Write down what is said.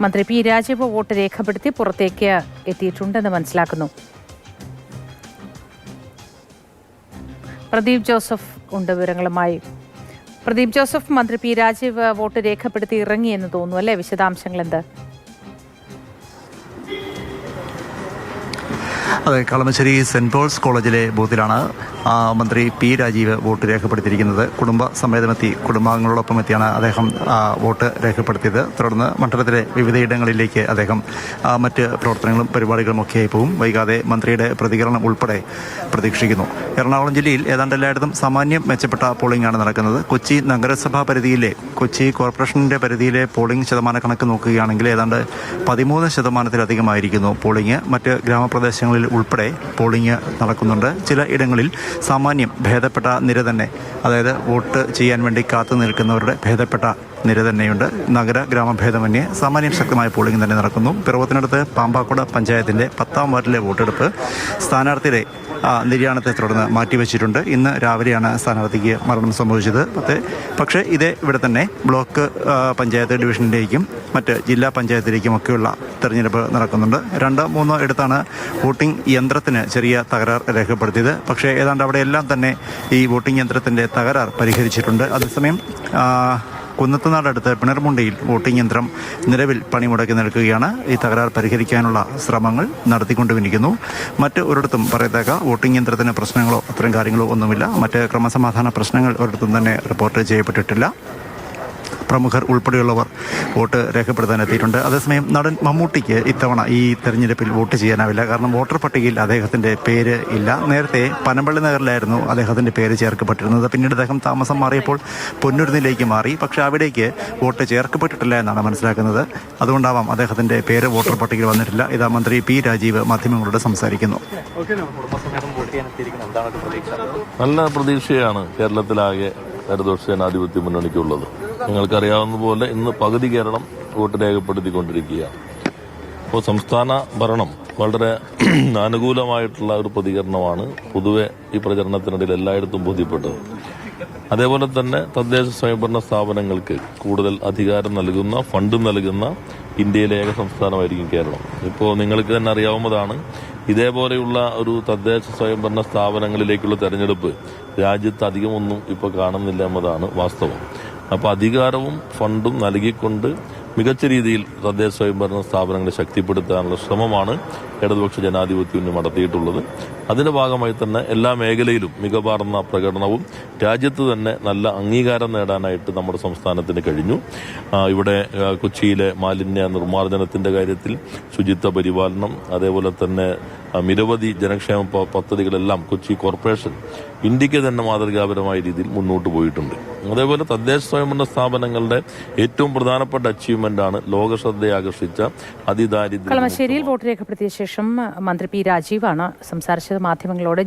മന്ത്രി P Rajeev vote രേഖപ്പെടുത്തി പുറത്തേക്ക് എത്തിയിട്ടുണ്ടെന്ന് മനസ്സിലാക്കുന്നു. പ്രദീപ് ജോസഫ് ഉണ്ട് വിവരങ്ങളുമായി. പ്രദീപ് ജോസഫ്, മന്ത്രി പി രാജീവ് വോട്ട് രേഖപ്പെടുത്തി ഇറങ്ങിയെന്ന് തോന്നുന്നു അല്ലേ? വിശദാംശങ്ങൾ എന്ത്? അതെ, കളമശ്ശേരി സെന്റ് പോൾസ് കോളേജിലെ ബൂത്തിലാണ് മന്ത്രി പി രാജീവ് വോട്ട് രേഖപ്പെടുത്തിയിരിക്കുന്നത്. കുടുംബ സമേതമെത്തി കുടുംബാംഗങ്ങളോടൊപ്പം എത്തിയാണ് അദ്ദേഹം വോട്ട് രേഖപ്പെടുത്തിയത്. തുടർന്ന് മണ്ഡലത്തിലെ വിവിധയിടങ്ങളിലേക്ക് അദ്ദേഹം മറ്റ് പ്രവർത്തനങ്ങളും പരിപാടികളും ഒക്കെയായി പോകും. വൈകാതെ മന്ത്രിയുടെ പ്രതികരണം ഉൾപ്പെടെ പ്രതീക്ഷിക്കുന്നു. എറണാകുളം ജില്ലയിൽ ഏതാണ്ട് എല്ലായിടത്തും സാമാന്യം മെച്ചപ്പെട്ട പോളിംഗ് ആണ് നടക്കുന്നത്. കൊച്ചി നഗരസഭാ പരിധിയിലെ കൊച്ചി കോർപ്പറേഷന്റെ പരിധിയിലെ പോളിംഗ് ശതമാന കണക്ക് നോക്കുകയാണെങ്കിൽ ഏതാണ്ട് 13% പോളിംഗ്. മറ്റ് ഗ്രാമപ്രദേശങ്ങളിൽ ഉൾപ്പെടെ പോളിംഗ് നടക്കുന്നുണ്ട്. ചില ഇടങ്ങളിൽ സാമാന്യം ഭേദപ്പെട്ട നിര തന്നെ, അതായത് വോട്ട് ചെയ്യാൻ വേണ്ടി കാത്തു നിൽക്കുന്നവരുടെ ഭേദപ്പെട്ട നിര തന്നെയുണ്ട്. നഗര ഗ്രാമഭേദമന്യേ സാമാന്യം ശക്തമായ പോളിംഗ് തന്നെ നടക്കുന്നു. പിറവത്തിനടുത്ത് പാമ്പാക്കുട പഞ്ചായത്തിന്റെ 10ാം വാർഡിലെ വോട്ടെടുപ്പ് സ്ഥാനാർത്ഥിയുടെ നിര്യാണത്തെ തുടർന്ന് മാറ്റിവെച്ചിട്ടുണ്ട്. ഇന്ന് രാവിലെയാണ് സ്ഥാനാർത്ഥിക്ക് മരണം സംഭവിച്ചത്. പക്ഷേ ഇവിടെ തന്നെ ബ്ലോക്ക് പഞ്ചായത്ത് ഡിവിഷനിലേക്കും മറ്റ് ജില്ലാ പഞ്ചായത്തിലേക്കും ഒക്കെയുള്ള തെരഞ്ഞെടുപ്പ് നടക്കുന്നുണ്ട്. 2-3 ഇടത്താണ് വോട്ടിംഗ് യന്ത്രത്തിന് ചെറിയ തകരാർ രേഖപ്പെടുത്തിയത്. പക്ഷേ ഏതാണ്ട് അവിടെയെല്ലാം തന്നെ ഈ വോട്ടിംഗ് യന്ത്രത്തിൻ്റെ തകരാർ പരിഹരിച്ചിട്ടുണ്ട്. അതേസമയം കുന്നത്തുനാടടുത്ത് പിണർമുണ്ടിയിൽ വോട്ടിംഗ് യന്ത്രം നിലവിൽ പണിമുടക്കി നിൽക്കുകയാണ്. ഈ തകരാർ പരിഹരിക്കാനുള്ള ശ്രമങ്ങൾ നടത്തിക്കൊണ്ടുമിരിക്കുന്നു. മറ്റ് ഒരിടത്തും പറയത്തക്ക വോട്ടിംഗ് യന്ത്രത്തിന് പ്രശ്നങ്ങളോ അത്തരം കാര്യങ്ങളോ ഒന്നുമില്ല. മറ്റ് ക്രമസമാധാന പ്രശ്നങ്ങൾ ഒരിടത്തും തന്നെ റിപ്പോർട്ട് ചെയ്യപ്പെട്ടിട്ടില്ല. പ്രമുഖർ ഉൾപ്പെടെയുള്ളവർ വോട്ട് രേഖപ്പെടുത്താൻ എത്തിയിട്ടുണ്ട്. അതേസമയം നടൻ മമ്മൂട്ടിക്ക് ഇത്തവണ ഈ തെരഞ്ഞെടുപ്പിൽ വോട്ട് ചെയ്യാനാവില്ല. കാരണം വോട്ടർ പട്ടികയിൽ അദ്ദേഹത്തിൻ്റെ പേര് ഇല്ല. നേരത്തെ പനമ്പള്ളി നഗറിലായിരുന്നു അദ്ദേഹത്തിൻ്റെ പേര് ചേർക്കപ്പെട്ടിരുന്നത്. പിന്നീട് അദ്ദേഹം താമസം മാറിയപ്പോൾ പൊന്നുരുന്നിലേക്ക് മാറി. പക്ഷേ അവിടേക്ക് വോട്ട് ചേർക്കപ്പെട്ടിട്ടില്ല എന്നാണ് മനസ്സിലാക്കുന്നത്. അതുകൊണ്ടാവാം അദ്ദേഹത്തിൻ്റെ പേര് വോട്ടർ പട്ടികയിൽ വന്നിട്ടില്ല. ഇതാ മന്ത്രി പി രാജീവ് മാധ്യമങ്ങളോട് സംസാരിക്കുന്നു. നല്ല പ്രതീക്ഷയാണ് കേരളത്തിലാകെ ഇടതുപക്ഷ ജനാധിപത്യ മുന്നണിക്കുള്ളത്. നിങ്ങൾക്കറിയാവുന്ന പോലെ ഇന്ന് പകുതി കേരളം വോട്ട് രേഖപ്പെടുത്തിക്കൊണ്ടിരിക്കുകയാണ്. അപ്പോൾ സംസ്ഥാന ഭരണം വളരെ അനുകൂലമായിട്ടുള്ള ഒരു പ്രതികരണമാണ് പൊതുവെ ഈ പ്രചരണത്തിനിടയിൽ എല്ലായിടത്തും ബോധ്യപ്പെട്ടത്. അതേപോലെ തന്നെ തദ്ദേശ സ്വയംഭരണ സ്ഥാപനങ്ങൾക്ക് കൂടുതൽ അധികാരം നൽകുന്ന, ഫണ്ട് നൽകുന്ന ഇന്ത്യയിലെ ഏക സംസ്ഥാനമായിരിക്കും കേരളം. ഇപ്പോൾ നിങ്ങൾക്ക് തന്നെ അറിയാവുന്നതാണ്, ഇതേപോലെയുള്ള ഒരു തദ്ദേശ സ്വയംഭരണ സ്ഥാപനങ്ങളിലേക്കുള്ള തെരഞ്ഞെടുപ്പ് രാജ്യത്ത് അധികമൊന്നും ഇപ്പോൾ കാണുന്നില്ല എന്നതാണ് വാസ്തവം. അപ്പോൾ അധികാരവും ഫണ്ടും നൽകിക്കൊണ്ട് മികച്ച രീതിയിൽ തദ്ദേശ സ്വയംഭരണ സ്ഥാപനങ്ങളെ ശക്തിപ്പെടുത്താനുള്ള ശ്രമമാണ് ഇടതുപക്ഷ ജനാധിപത്യ മുന്നണി നടത്തിയിട്ടുള്ളത്. അതിന്റെ ഭാഗമായി തന്നെ എല്ലാ മേഖലയിലും മികവാർന്ന പ്രകടനവും രാജ്യത്ത് തന്നെ നല്ല അംഗീകാരം നേടാനായിട്ട് നമ്മുടെ സംസ്ഥാനത്തിന് കഴിഞ്ഞു. ഇവിടെ കൊച്ചിയിലെ മാലിന്യ നിർമ്മാർജ്ജനത്തിന്റെ കാര്യത്തിൽ, ശുചിത്വ പരിപാലനം, അതേപോലെ തന്നെ നിരവധി ജനക്ഷേമ പദ്ധതികളെല്ലാം കൊച്ചി കോർപ്പറേഷൻ ഇന്ത്യക്ക് തന്നെ മാതൃകാപരമായ രീതിയിൽ മുന്നോട്ട് പോയിട്ടുണ്ട്. അതേപോലെ തദ്ദേശ സ്വയംഭരണ സ്ഥാപനങ്ങളുടെ ഏറ്റവും പ്രധാനപ്പെട്ട അച്ചീവ്മെന്റാണ് ലോകശ്രദ്ധയെ ആകർഷിച്ച അതിദാരിദ്ര്യം. കളമശ്ശേരിയിൽ വോട്ട് രേഖപ്പെടുത്തിയ ശേഷം മന്ത്രി പി രാജീവാണ് സംസാരിച്ചത് മാധ്യമങ്ങളോട്.